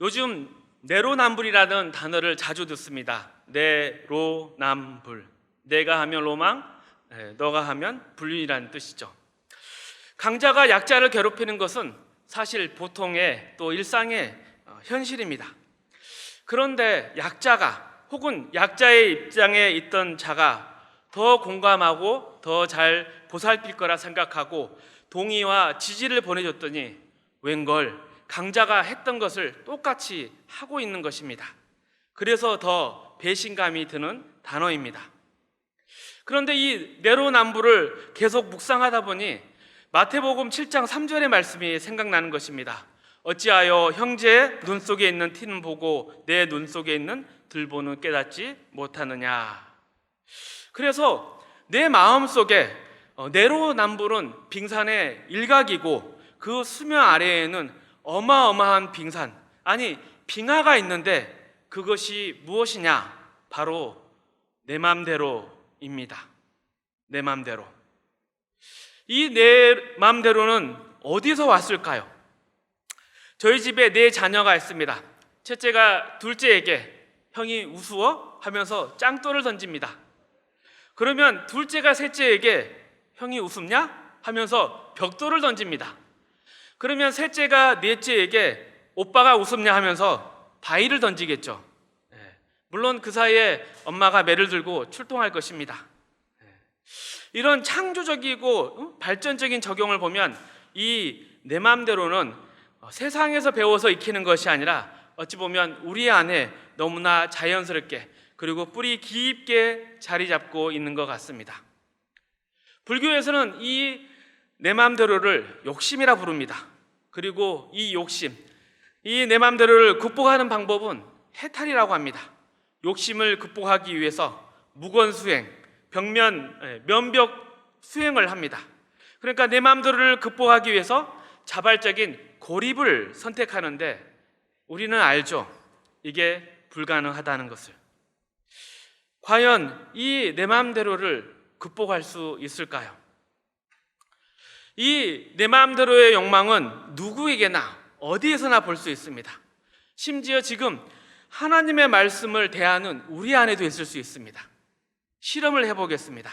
요즘 내로남불이라는 단어를 자주 듣습니다. 내로남불. 내가 하면 로망, 너가 하면 불륜이라는 뜻이죠. 강자가 약자를 괴롭히는 것은 사실 보통의 또 일상의 현실입니다. 그런데 약자가 혹은 약자의 입장에 있던 자가 더 공감하고 더 잘 보살필 거라 생각하고 동의와 지지를 보내줬더니 웬걸 강자가 했던 것을 똑같이 하고 있는 것입니다. 그래서 더 배신감이 드는 단어입니다. 그런데 이 내로남불을 계속 묵상하다 보니 마태복음 7장 3절의 말씀이 생각나는 것입니다. 어찌하여 형제의 눈 속에 있는 티는 보고 내 눈 속에 있는 들보는 깨닫지 못하느냐. 그래서 내 마음 속에 내로남불은 빙산의 일각이고 그 수면 아래에는 어마어마한 빙산, 아니 빙하가 있는데 그것이 무엇이냐? 바로 내 맘대로입니다. 내 맘대로. 이 내 맘대로는 어디서 왔을까요? 저희 집에 4자녀가 있습니다. 첫째가 둘째에게 형이 우스워? 하면서 짱돌을 던집니다. 그러면 둘째가 셋째에게 형이 우습냐? 하면서 벽돌을 던집니다. 그러면 셋째가 넷째에게 오빠가 우습냐? 하면서 바위를 던지겠죠. 물론 그 사이에 엄마가 매를 들고 출동할 것입니다. 이런 창조적이고 발전적인 적용을 보면 이 내 맘대로는 세상에서 배워서 익히는 것이 아니라 어찌 보면 우리 안에 너무나 자연스럽게 그리고 뿌리 깊게 자리 잡고 있는 것 같습니다. 불교에서는 이 내 맘대로를 욕심이라 부릅니다. 그리고 이 욕심, 이 내 맘대로를 극복하는 방법은 해탈이라고 합니다. 욕심을 극복하기 위해서 무건수행, 면벽 수행을 합니다. 그러니까 내 맘대로를 극복하기 위해서 자발적인 고립을 선택하는데 우리는 알죠. 이게 불가능하다는 것을. 과연 이 내 맘대로를 극복할 수 있을까요? 이 내 맘대로의 욕망은 누구에게나 어디에서나 볼 수 있습니다. 심지어 지금 하나님의 말씀을 대하는 우리 안에도 있을 수 있습니다. 실험을 해보겠습니다.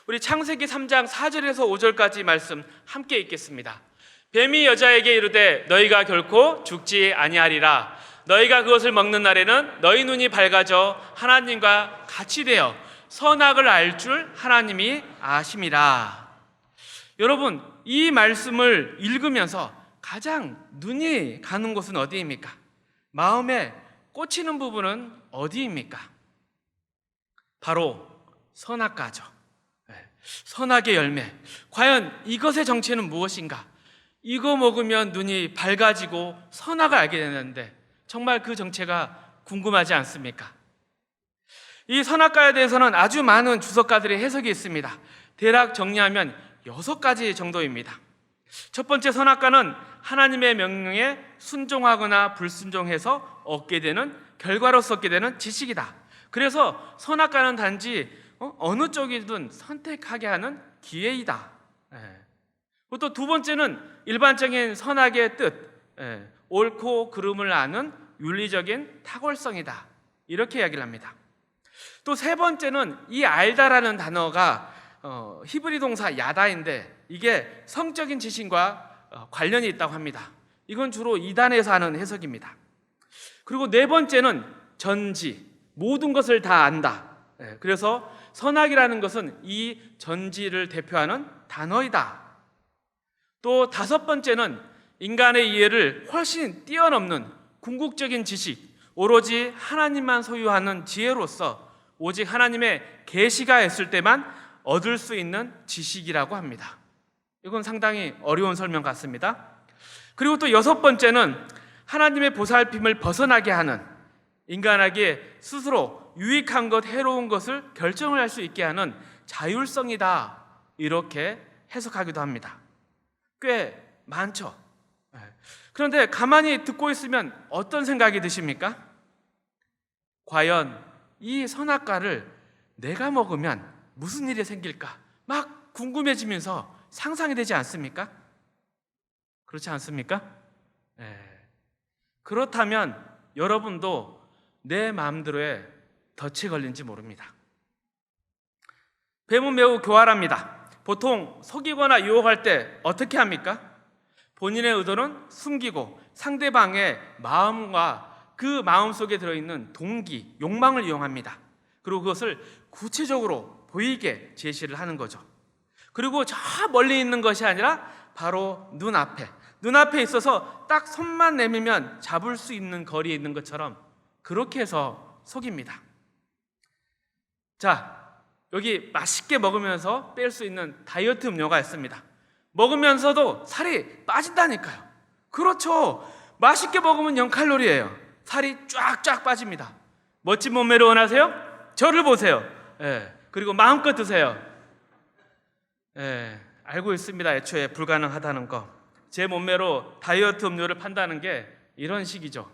우리 창세기 3장 4절에서 5절까지 말씀 함께 읽겠습니다. 뱀이 여자에게 이르되 너희가 결코 죽지 아니하리라. 너희가 그것을 먹는 날에는 너희 눈이 밝아져 하나님과 같이 되어 선악을 알 줄 하나님이 아심이라. 여러분, 이 말씀을 읽으면서 가장 눈이 가는 곳은 어디입니까? 마음에 꽂히는 부분은 어디입니까? 바로 선악과죠. 선악의 열매. 과연 이것의 정체는 무엇인가? 이거 먹으면 눈이 밝아지고 선악을 알게 되는데 정말 그 정체가 궁금하지 않습니까? 이 선악과에 대해서는 아주 많은 주석가들의 해석이 있습니다. 대략 정리하면 6가지 정도입니다. 첫 번째 선악과는 하나님의 명령에 순종하거나 불순종해서 얻게 되는, 결과로서 얻게 되는 지식이다. 그래서 선악과는 단지 어느 쪽이든 선택하게 하는 기회이다. 또 두 번째는 일반적인 선악의 뜻, 옳고 그름을 아는 윤리적인 탁월성이다. 이렇게 이야기를 합니다. 또 세 번째는 이 알다라는 단어가 히브리 동사 야다인데 이게 성적인 지식과 관련이 있다고 합니다. 이건 주로 이단에서 하는 해석입니다. 그리고 네 번째는 전지, 모든 것을 다 안다. 그래서 선악이라는 것은 이 전지를 대표하는 단어이다. 또 다섯 번째는 인간의 이해를 훨씬 뛰어넘는 궁극적인 지식, 오로지 하나님만 소유하는 지혜로서 오직 하나님의 계시가 있을 때만 얻을 수 있는 지식이라고 합니다. 이건 상당히 어려운 설명 같습니다. 그리고 또 여섯 번째는 하나님의 보살핌을 벗어나게 하는, 인간에게 스스로 유익한 것, 해로운 것을 결정을 할 수 있게 하는 자율성이다. 이렇게 해석하기도 합니다. 꽤 많죠. 그런데 가만히 듣고 있으면 어떤 생각이 드십니까? 과연 이 선악과를 내가 먹으면 무슨 일이 생길까? 막 궁금해지면서 상상이 되지 않습니까? 그렇지 않습니까? 그렇다면 여러분도 내 마음대로의 덫에 걸린지 모릅니다. 뱀은 매우 교활합니다. 보통 속이거나 유혹할 때 어떻게 합니까? 본인의 의도는 숨기고 상대방의 마음과 그 마음 속에 들어있는 동기, 욕망을 이용합니다. 그리고 그것을 구체적으로 보이게 제시를 하는 거죠. 그리고 저 멀리 있는 것이 아니라 바로 눈앞에 있어서 딱 손만 내밀면 잡을 수 있는 거리에 있는 것처럼 그렇게 해서 속입니다. 자, 여기 맛있게 먹으면서 뺄 수 있는 다이어트 음료가 있습니다. 먹으면서도 살이 빠진다니까요. 그렇죠. 맛있게 먹으면 0칼로리예요. 살이 쫙쫙 빠집니다. 멋진 몸매를 원하세요? 저를 보세요. 그리고 마음껏 드세요. 알고 있습니다. 애초에 불가능하다는 거. 제 몸매로 다이어트 음료를 판다는 게 이런 식이죠.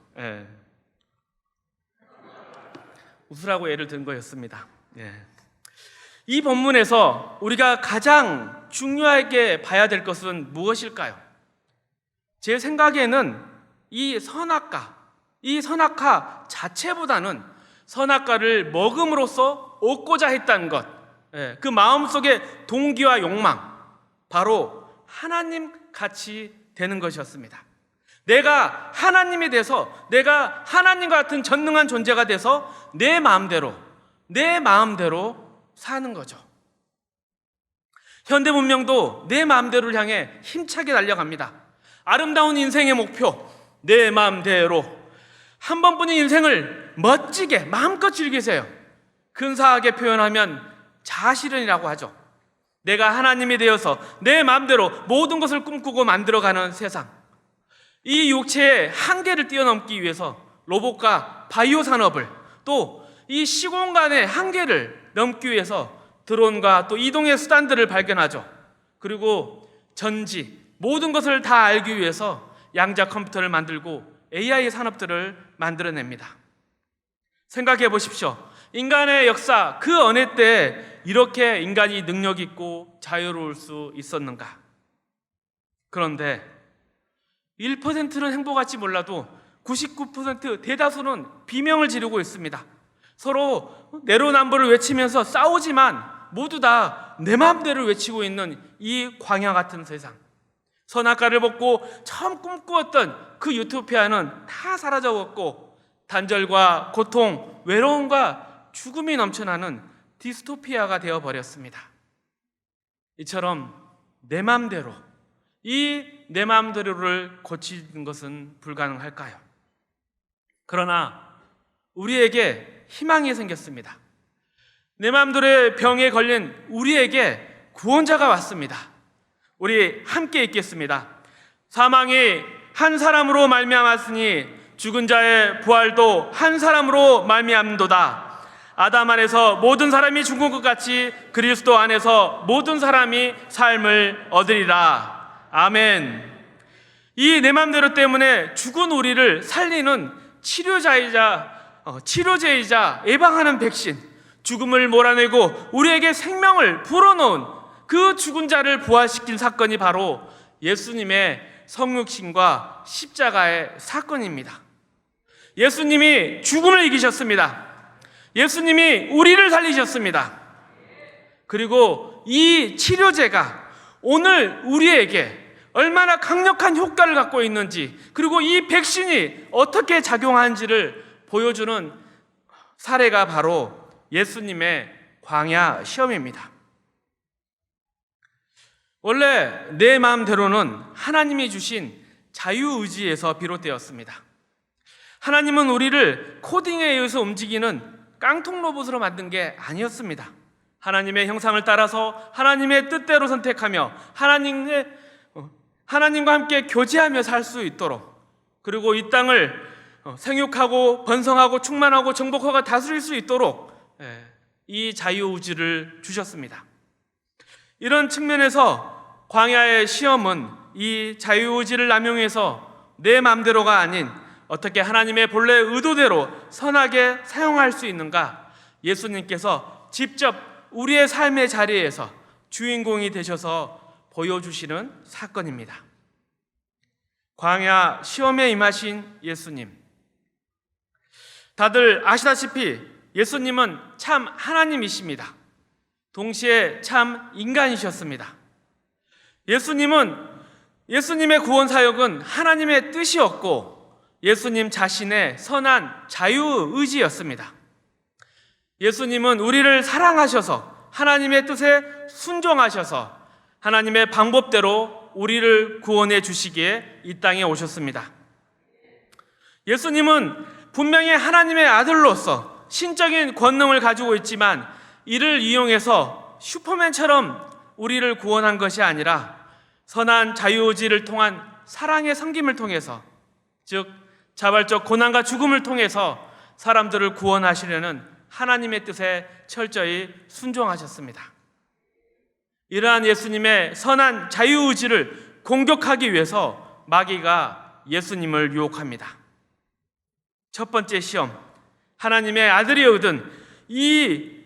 웃으라고 예를 든 거였습니다. 이 본문에서 우리가 가장 중요하게 봐야 될 것은 무엇일까요? 제 생각에는 이 선악과 자체보다는 선악과를 먹음으로써 얻고자 했다는 것, 그 마음속의 동기와 욕망, 바로 하나님 같이 되는 것이었습니다. 내가 하나님이 돼서, 내가 하나님과 같은 전능한 존재가 돼서 내 마음대로 사는 거죠. 현대 문명도 내 마음대로를 향해 힘차게 달려갑니다. 아름다운 인생의 목표, 내 마음대로. 한 번뿐인 인생을 멋지게 마음껏 즐기세요. 근사하게 표현하면 자아실현이라고 하죠. 내가 하나님이 되어서 내 마음대로 모든 것을 꿈꾸고 만들어가는 세상. 이 육체의 한계를 뛰어넘기 위해서 로봇과 바이오 산업을, 또 이 시공간의 한계를 넘기 위해서 드론과 또 이동의 수단들을 발견하죠. 그리고 전지, 모든 것을 다 알기 위해서 양자 컴퓨터를 만들고 AI 산업들을 만들어냅니다. 생각해 보십시오. 인간의 역사, 그 어느 때 이렇게 인간이 능력 있고 자유로울 수 있었는가? 그런데 1%는 행복할지 몰라도 99% 대다수는 비명을 지르고 있습니다. 서로 내로남불을 외치면서 싸우지만 모두 다 내 마음대로 외치고 있는 이 광야 같은 세상. 선악과를 먹고 처음 꿈꾸었던 그 유토피아는 다 사라져버렸고 단절과 고통, 외로움과 죽음이 넘쳐나는 디스토피아가 되어버렸습니다. 이처럼 내 마음대로, 이 내 마음대로를 고치는 것은 불가능할까요? 그러나 우리에게 희망이 생겼습니다. 내 마음대로의 병에 걸린 우리에게 구원자가 왔습니다. 우리 함께 읽겠습니다. 사망이 한 사람으로 말미암았으니 죽은 자의 부활도 한 사람으로 말미암도다. 아담 안에서 모든 사람이 죽은 것 같이 그리스도 안에서 모든 사람이 삶을 얻으리라. 아멘. 이 내 맘대로 때문에 죽은 우리를 살리는 치료제이자 예방하는 백신, 죽음을 몰아내고 우리에게 생명을 불어넣은 그 죽은 자를 부활시킨 사건이 바로 예수님의 성육신과 십자가의 사건입니다. 예수님이 죽음을 이기셨습니다. 예수님이 우리를 살리셨습니다. 그리고 이 치료제가 오늘 우리에게 얼마나 강력한 효과를 갖고 있는지, 그리고 이 백신이 어떻게 작용하는지를 보여주는 사례가 바로 예수님의 광야 시험입니다. 원래 내 마음대로는 하나님이 주신 자유의지에서 비롯되었습니다. 하나님은 우리를 코딩에 의해서 움직이는 깡통 로봇으로 만든 게 아니었습니다. 하나님의 형상을 따라서 하나님의 뜻대로 선택하며 하나님과 함께 교제하며 살 수 있도록, 그리고 이 땅을 생육하고 번성하고 충만하고 정복하고 다스릴 수 있도록 이 자유의지를 주셨습니다. 이런 측면에서 광야의 시험은 이 자유의지를 남용해서 내 마음대로가 아닌 어떻게 하나님의 본래 의도대로 선하게 사용할 수 있는가, 예수님께서 직접 우리의 삶의 자리에서 주인공이 되셔서 보여주시는 사건입니다. 광야 시험에 임하신 예수님. 다들 아시다시피 예수님은 참 하나님이십니다. 동시에 참 인간이셨습니다. 예수님의 구원 사역은 하나님의 뜻이었고 예수님 자신의 선한 자유의지였습니다. 예수님은 우리를 사랑하셔서 하나님의 뜻에 순종하셔서 하나님의 방법대로 우리를 구원해 주시기에 이 땅에 오셨습니다. 예수님은 분명히 하나님의 아들로서 신적인 권능을 가지고 있지만 이를 이용해서 슈퍼맨처럼 우리를 구원한 것이 아니라 선한 자유의지를 통한 사랑의 섬김을 통해서, 즉 자발적 고난과 죽음을 통해서 사람들을 구원하시려는 하나님의 뜻에 철저히 순종하셨습니다. 이러한 예수님의 선한 자유의지를 공격하기 위해서 마귀가 예수님을 유혹합니다. 첫 번째 시험, 하나님의 아들이거든 이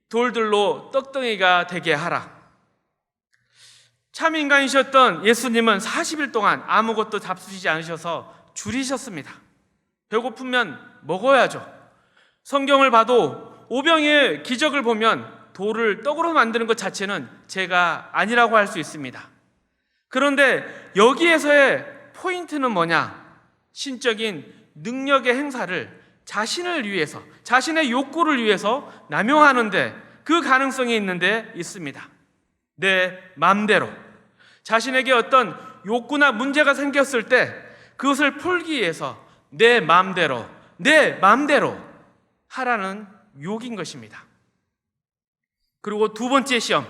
돌들로 떡덩이가 되게 하라. 참 인간이셨던 예수님은 40일 동안 아무것도 잡수시지 않으셔서 줄이셨습니다. 배고프면 먹어야죠. 성경을 봐도 오병이의 기적을 보면 돌을 떡으로 만드는 것 자체는 죄가 아니라고 할 수 있습니다. 그런데 여기에서의 포인트는 뭐냐? 신적인 능력의 행사를 자신을 위해서, 자신의 욕구를 위해서 남용하는데 그 가능성이 있는데 있습니다. 내 마음대로, 자신에게 어떤 욕구나 문제가 생겼을 때 그것을 풀기 위해서 내 마음대로 하라는 욕인 것입니다. 그리고 두 번째 시험,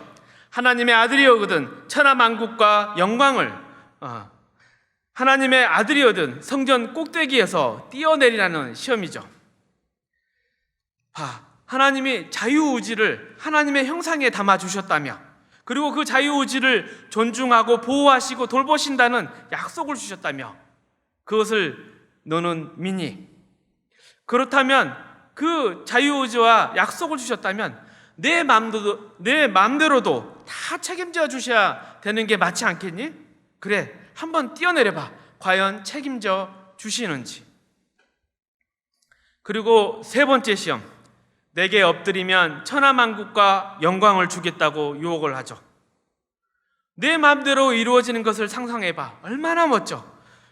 하나님의 아들이거든 천하만국과 영광을 하나님의 아들이거든 성전 꼭대기에서 뛰어내리라는 시험이죠. 하나님이 자유의지를 하나님의 형상에 담아주셨다며, 그리고 그 자유의지를 존중하고 보호하시고 돌보신다는 약속을 주셨다며, 그것을 너는 믿니? 그렇다면 그 자유의지와 약속을 주셨다면 내 마음대로도 다 책임져 주셔야 되는 게 맞지 않겠니? 그래, 한번 뛰어내려봐. 과연 책임져 주시는지. 그리고 세 번째 시험, 내게 엎드리면 천하만국과 영광을 주겠다고 유혹을 하죠. 내 마음대로 이루어지는 것을 상상해봐. 얼마나 멋져.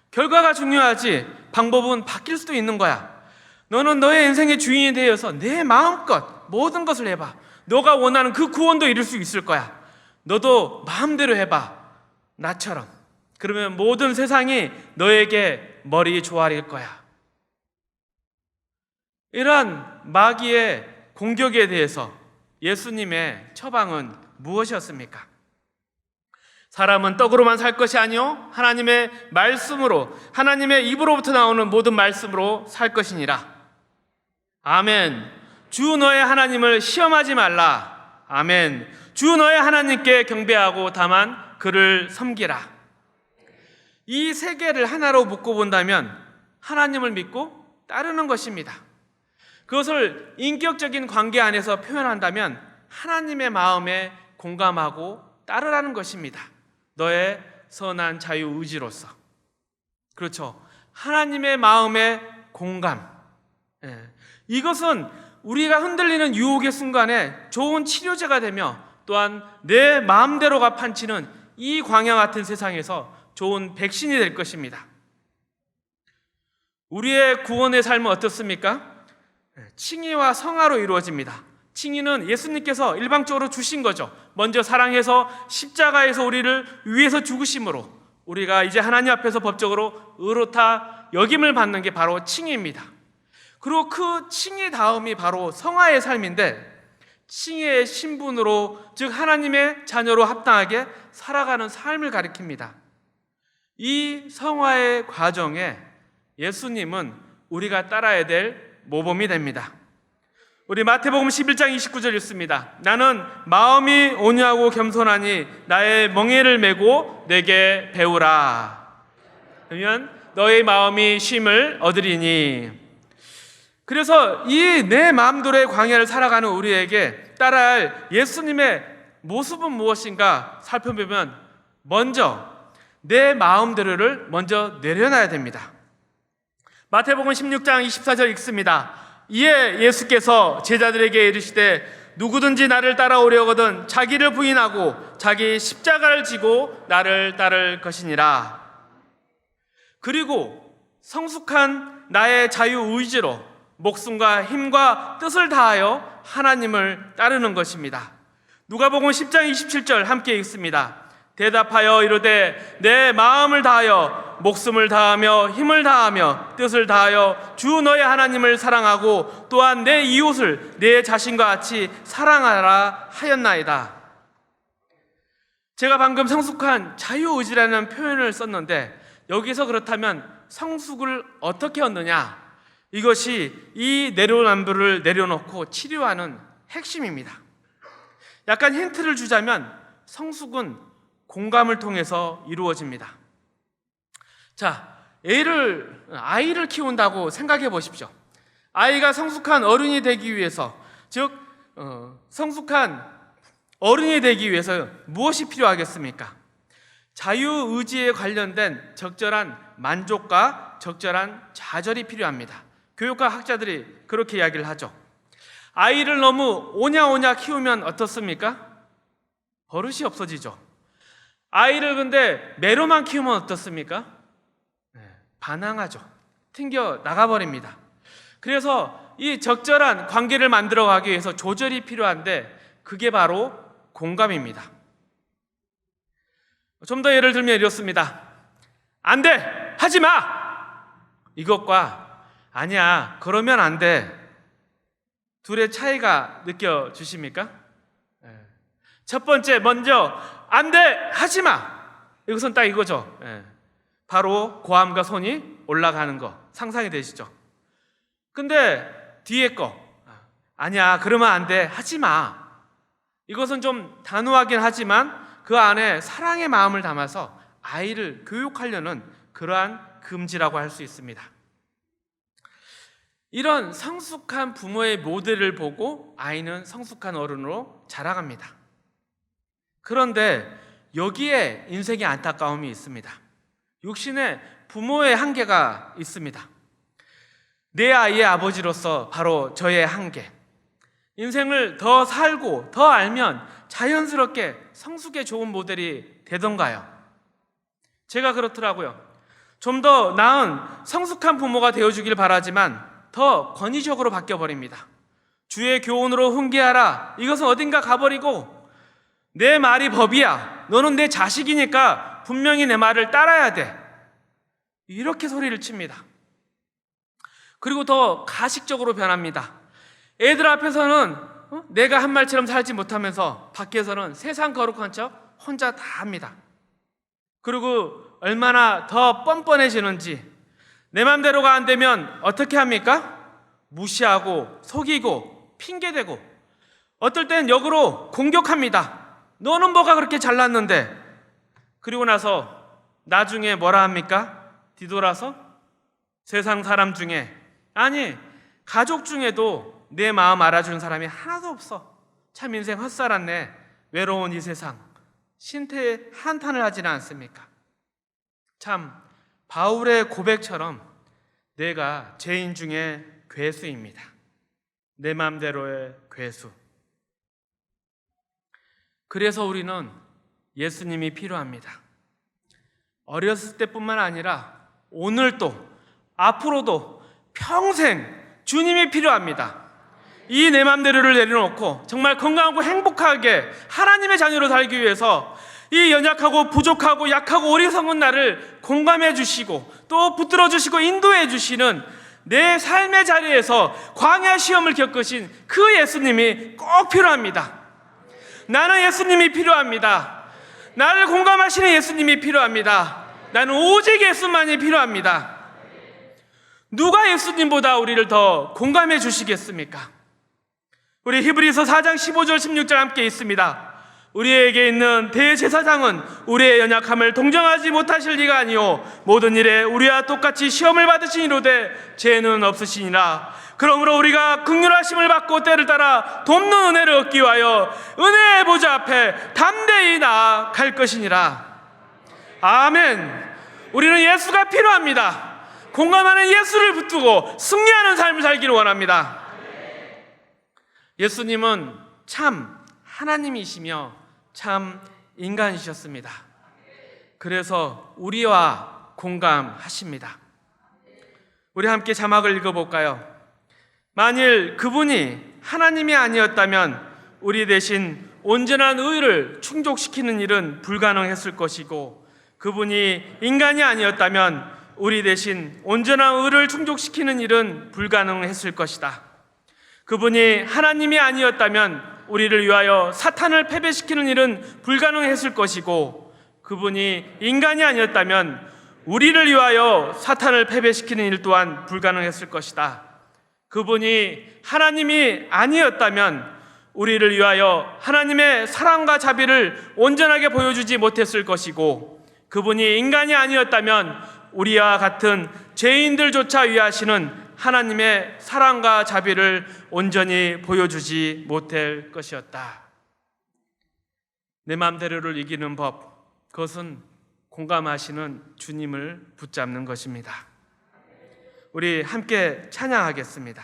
결과가 중요하지 방법은 바뀔 수도 있는 거야. 너는 너의 인생의 주인이 되어서 내 마음껏 모든 것을 해봐. 너가 원하는 그 구원도 이룰 수 있을 거야. 너도 마음대로 해봐. 나처럼. 그러면 모든 세상이 너에게 머리 조아릴 거야. 이러한 마귀의 공격에 대해서 예수님의 처방은 무엇이었습니까? 사람은 떡으로만 살 것이 아니요 하나님의 말씀으로, 하나님의 입으로부터 나오는 모든 말씀으로 살 것이니라. 아멘. 주 너의 하나님을 시험하지 말라. 아멘. 주 너의 하나님께 경배하고 다만 그를 섬기라. 이 세 개를 하나로 묶어본다면 하나님을 믿고 따르는 것입니다. 그것을 인격적인 관계 안에서 표현한다면 하나님의 마음에 공감하고 따르라는 것입니다. 너의 선한 자유의지로서. 그렇죠. 하나님의 마음에 공감. 이것은 우리가 흔들리는 유혹의 순간에 좋은 치료제가 되며, 또한 내 마음대로가 판치는 이 광야 같은 세상에서 좋은 백신이 될 것입니다. 우리의 구원의 삶은 어떻습니까? 칭의와 성화로 이루어집니다. 칭의는 예수님께서 일방적으로 주신 거죠. 먼저 사랑해서 십자가에서 우리를 위해서 죽으심으로 우리가 이제 하나님 앞에서 법적으로 의롭다 여김을 받는 게 바로 칭의입니다. 그리고 그 칭의 다음이 바로 성화의 삶인데, 칭의의 신분으로, 즉 하나님의 자녀로 합당하게 살아가는 삶을 가리킵니다. 이 성화의 과정에 예수님은 우리가 따라야 될 모범이 됩니다. 우리 마태복음 11장 29절 읽습니다. 나는 마음이 온유하고 겸손하니 나의 멍에를 메고 내게 배우라. 그러면 너의 마음이 쉼을 얻으리니. 그래서 이 내 마음대로의 광야를 살아가는 우리에게 따라할 예수님의 모습은 무엇인가 살펴보면, 먼저 내 마음대로를 먼저 내려놔야 됩니다. 마태복음 16장 24절 읽습니다. 이에 예수께서 제자들에게 이르시되 누구든지 나를 따라오려거든 자기를 부인하고 자기 십자가를 지고 나를 따를 것이니라. 그리고 성숙한 나의 자유의지로 목숨과 힘과 뜻을 다하여 하나님을 따르는 것입니다. 누가복음 10장 27절 함께 읽습니다. 대답하여 이르되 내 마음을 다하여 목숨을 다하며 힘을 다하며 뜻을 다하여 주 너의 하나님을 사랑하고 또한 내 이웃을 내 자신과 같이 사랑하라 하였나이다. 제가 방금 성숙한 자유의지라는 표현을 썼는데 여기서 그렇다면 성숙을 어떻게 얻느냐? 이것이 이 내로남불을 내려놓고 치료하는 핵심입니다. 약간 힌트를 주자면 성숙은 공감을 통해서 이루어집니다. 자, 아이를 키운다고 생각해 보십시오. 아이가 성숙한 어른이 되기 위해서, 즉 성숙한 어른이 되기 위해서 무엇이 필요하겠습니까? 자유의지에 관련된 적절한 만족과 적절한 좌절이 필요합니다. 교육과 학자들이 그렇게 이야기를 하죠. 아이를 너무 오냐오냐 키우면 어떻습니까? 버릇이 없어지죠. 아이를 근데 매로만 키우면 어떻습니까? 반항하죠. 튕겨 나가버립니다. 그래서 이 적절한 관계를 만들어가기 위해서 조절이 필요한데 그게 바로 공감입니다. 좀 더 예를 들면 이렇습니다. 안 돼! 하지 마! 이것과 아니야, 그러면 안 돼. 둘의 차이가 느껴지십니까? 첫 번째, 먼저 안 돼! 하지 마! 이것은 딱 이거죠. 바로 고함과 손이 올라가는 거 상상이 되시죠? 근데 뒤에 거 아니야, 그러면 안 돼, 하지 마. 이것은 좀 단호하긴 하지만 그 안에 사랑의 마음을 담아서 아이를 교육하려는 그러한 금지라고 할 수 있습니다. 이런 성숙한 부모의 모델을 보고 아이는 성숙한 어른으로 자라갑니다. 그런데 여기에 인생의 안타까움이 있습니다. 육신의 부모의 한계가 있습니다. 내 아이의 아버지로서 바로 저의 한계. 인생을 더 살고 더 알면 자연스럽게 성숙의 좋은 모델이 되던가요? 제가 그렇더라고요. 좀 더 나은 성숙한 부모가 되어주길 바라지만 더 권위적으로 바뀌어버립니다. 주의 교훈으로 훈계하라. 이것은 어딘가 가버리고 내 말이 법이야. 너는 내 자식이니까 분명히 내 말을 따라야 돼. 이렇게 소리를 칩니다. 그리고 더 가식적으로 변합니다. 애들 앞에서는 내가 한 말처럼 살지 못하면서 밖에서는 세상 거룩한 척 혼자 다 합니다. 그리고 얼마나 더 뻔뻔해지는지 내 맘대로가 안 되면 어떻게 합니까? 무시하고 속이고 핑계대고 어떨 땐 역으로 공격합니다. 너는 뭐가 그렇게 잘났는데. 그리고 나서 나중에 뭐라 합니까? 뒤돌아서 세상 사람 중에, 아니 가족 중에도 내 마음 알아주는 사람이 하나도 없어. 참 인생 헛살았네. 외로운 이 세상. 신태에 한탄을 하지는 않습니까? 참 바울의 고백처럼 내가 죄인 중에 괴수입니다. 내 맘대로의 괴수. 그래서 우리는 예수님이 필요합니다. 어렸을 때뿐만 아니라 오늘도 앞으로도 평생 주님이 필요합니다. 이 내 맘대로를 내려놓고 정말 건강하고 행복하게 하나님의 자녀로 살기 위해서 이 연약하고 부족하고 약하고 어리석은 나를 공감해 주시고 또 붙들어 주시고 인도해 주시는 내 삶의 자리에서 광야 시험을 겪으신 그 예수님이 꼭 필요합니다. 나는 예수님이 필요합니다. 나를 공감하시는 예수님이 필요합니다. 나는 오직 예수만이 필요합니다. 누가 예수님보다 우리를 더 공감해 주시겠습니까? 우리 히브리서 4장 15절 16절 함께 있습니다. 우리에게 있는 대제사장은 우리의 연약함을 동정하지 못하실 리가 아니요 모든 일에 우리와 똑같이 시험을 받으시니로되 죄는 없으시니라. 그러므로 우리가 긍휼하심을 받고 때를 따라 돕는 은혜를 얻기 위하여 은혜의 보좌 앞에 담대히 나아갈 것이니라. 아멘. 우리는 예수가 필요합니다. 공감하는 예수를 붙들고 승리하는 삶을 살기를 원합니다. 예수님은 참 하나님이시며 참 인간이셨습니다. 그래서 우리와 공감하십니다. 우리 함께 자막을 읽어볼까요? 만일 그분이 하나님이 아니었다면 우리 대신 온전한 의를 충족시키는 일은 불가능했을 것이고, 그분이 인간이 아니었다면 우리 대신 온전한 의를 충족시키는 일은 불가능했을 것이다. 그분이 하나님이 아니었다면 우리를 위하여 사탄을 패배시키는 일은 불가능했을 것이고, 그분이 인간이 아니었다면 우리를 위하여 사탄을 패배시키는 일 또한 불가능했을 것이다. 그분이 하나님이 아니었다면 우리를 위하여 하나님의 사랑과 자비를 온전하게 보여주지 못했을 것이고, 그분이 인간이 아니었다면 우리와 같은 죄인들조차 위하시는 하나님의 사랑과 자비를 온전히 보여주지 못할 것이었다. 내 마음대로를 이기는 법, 그것은 공감하시는 주님을 붙잡는 것입니다. 우리 함께 찬양하겠습니다.